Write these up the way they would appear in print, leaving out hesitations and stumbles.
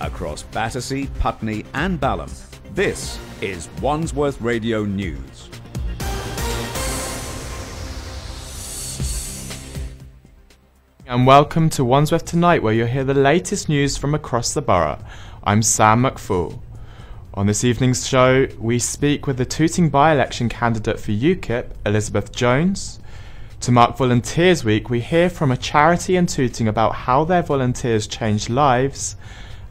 Across Battersea, Putney and Balham, this is Wandsworth Radio News. And welcome to Wandsworth Tonight, where you'll hear the latest news from across the borough. I'm Sam McFaul. On this evening's show, we speak with the Tooting by-election candidate for UKIP, Elizabeth Jones. To mark Volunteers Week, we hear from a charity in Tooting about how their volunteers changed lives.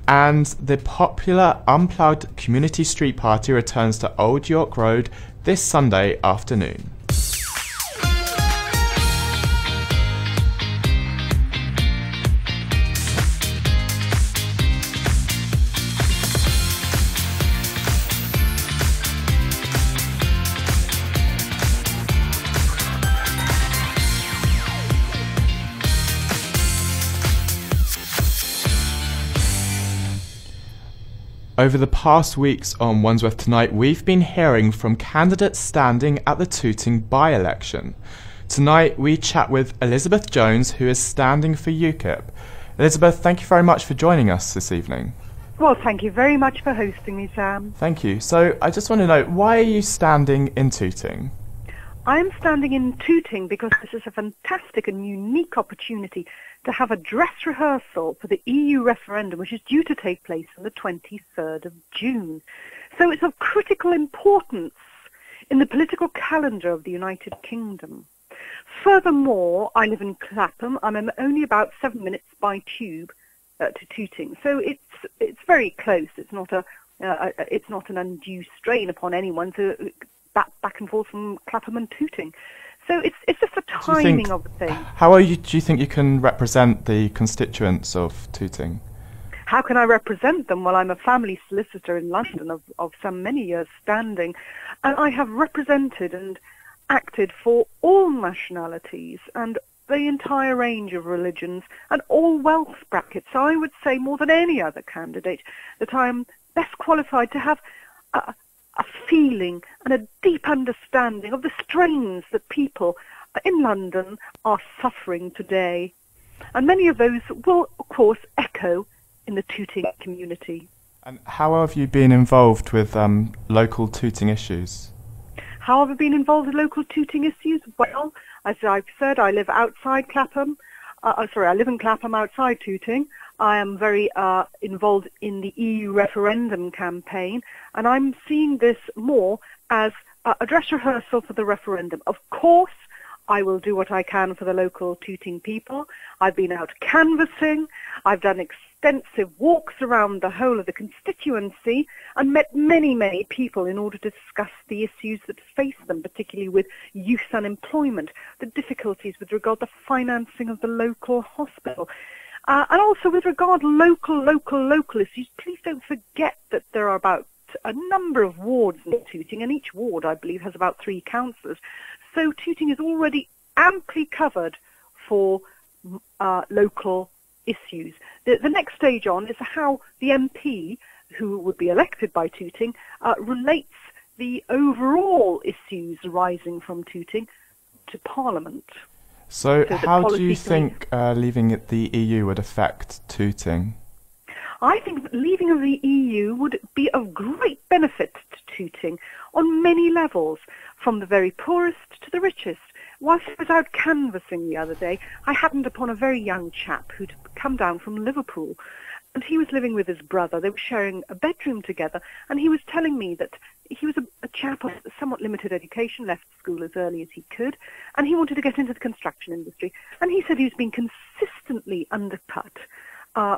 And the popular Unplugged Community Street Party returns to Old York Road this Sunday afternoon. Over the past weeks on Wandsworth Tonight, we've been hearing from candidates standing at the Tooting by-election. Tonight, we chat with Elizabeth Jones, who is standing for UKIP. Elizabeth, thank you very much for joining us this evening. Well, thank you very much for hosting me, Sam. Thank you. So, I just want to know, why are you standing in Tooting? I'm standing in Tooting because this is a fantastic and unique opportunity to have a dress rehearsal for the EU referendum, which is due to take place on the 23rd of June. So it's of critical importance in the political calendar of the United Kingdom. Furthermore, I live in Clapham. I'm only about 7 minutes by tube to Tooting, so it's very close. It's not an undue strain upon anyone to back and forth from Clapham and Tooting. So it's just the timing of the thing. How do you think you can represent the constituents of Tooting? How can I represent them? Well, I'm a family solicitor in London of some many years standing, and I have represented and acted for all nationalities and the entire range of religions and all wealth brackets. So I would say more than any other candidate that I am best qualified to have a feeling and a deep understanding of the strains that people in London are suffering today. And many of those will, of course, echo in the Tooting community. And how have you been involved with local Tooting issues? How have I been involved with local Tooting issues? Well, as I've said, I live outside Clapham. I live in Clapham outside Tooting. I am very involved in the EU referendum campaign, and I'm seeing this more as a dress rehearsal for the referendum. Of course, I will do what I can for the local Tooting people. I've been out canvassing. I've done extensive walks around the whole of the constituency and met many, many people in order to discuss the issues that face them, particularly with youth unemployment, the difficulties with regard to financing of the local hospital. And also with regard to local issues, please don't forget that there are about a number of wards in Tooting, and each ward, I believe, has about 3 councillors. So Tooting is already amply covered for local issues. The next stage on is how the MP, who would be elected by Tooting, relates the overall issues arising from Tooting to Parliament. So how do you think leaving the EU would affect Tooting? I think that leaving of the EU would be of great benefit to Tooting on many levels, from the very poorest to the richest. Whilst I was out canvassing the other day, I happened upon a very young chap who'd come down from Liverpool, and he was living with his brother. They were sharing a bedroom together, and he was telling me that he was a chap of somewhat limited education, left school as early as he could, and he wanted to get into the construction industry. And he said he was being consistently undercut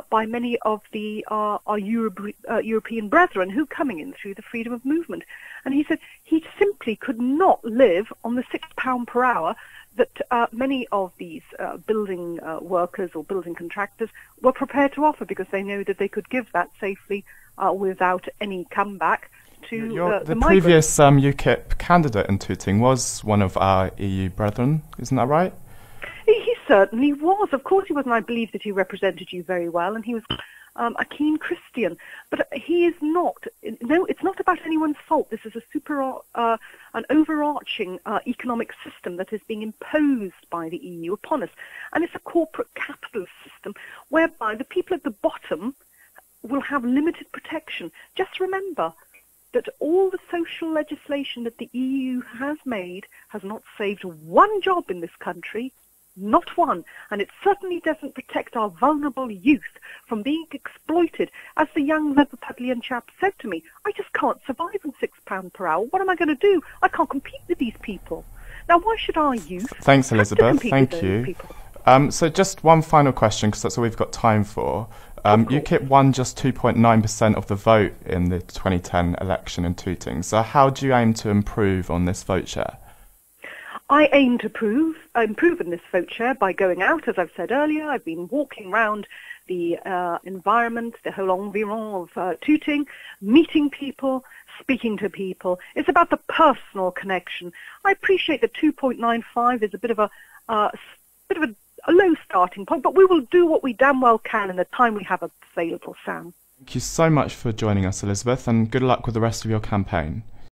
by many of our European brethren who coming in through the freedom of movement. And he said he simply could not live on the £6 per hour that many of these building workers or building contractors were prepared to offer, because they know that they could give that safely without any comeback to the previous UKIP candidate in Tooting was one of our EU brethren, isn't that right? He certainly was. Of course he was, and I believe that he represented you very well, and he was a keen Christian. But he is not. No, it's not about anyone's fault. This is an overarching economic system that is being imposed by the EU upon us, and it's a corporate capitalist system whereby the people at the bottom will have limited protection. Just remember that all the social legislation that the EU has made has not saved one job in this country, not one, and it certainly doesn't protect our vulnerable youth from being exploited. As the young Liverpudlian chap said to me, I just can't survive on £6 per hour. What am I going to do? I can't compete with these people. Now, why should our youth... Thanks, Elizabeth. Thank you. So just one final question, because that's all we've got time for. UKIP won just 2.9% of the vote in the 2010 election in Tooting. So how do you aim to improve on this vote share? I aim to improve in this vote share by going out, as I've said earlier. I've been walking around the environment, the whole environment of Tooting, meeting people, speaking to people. It's about the personal connection. I appreciate that 2.95 is a bit of a low starting point, but we will do what we damn well can in the time we have available, Sam. Thank you so much for joining us, Elizabeth, and good luck with the rest of your campaign.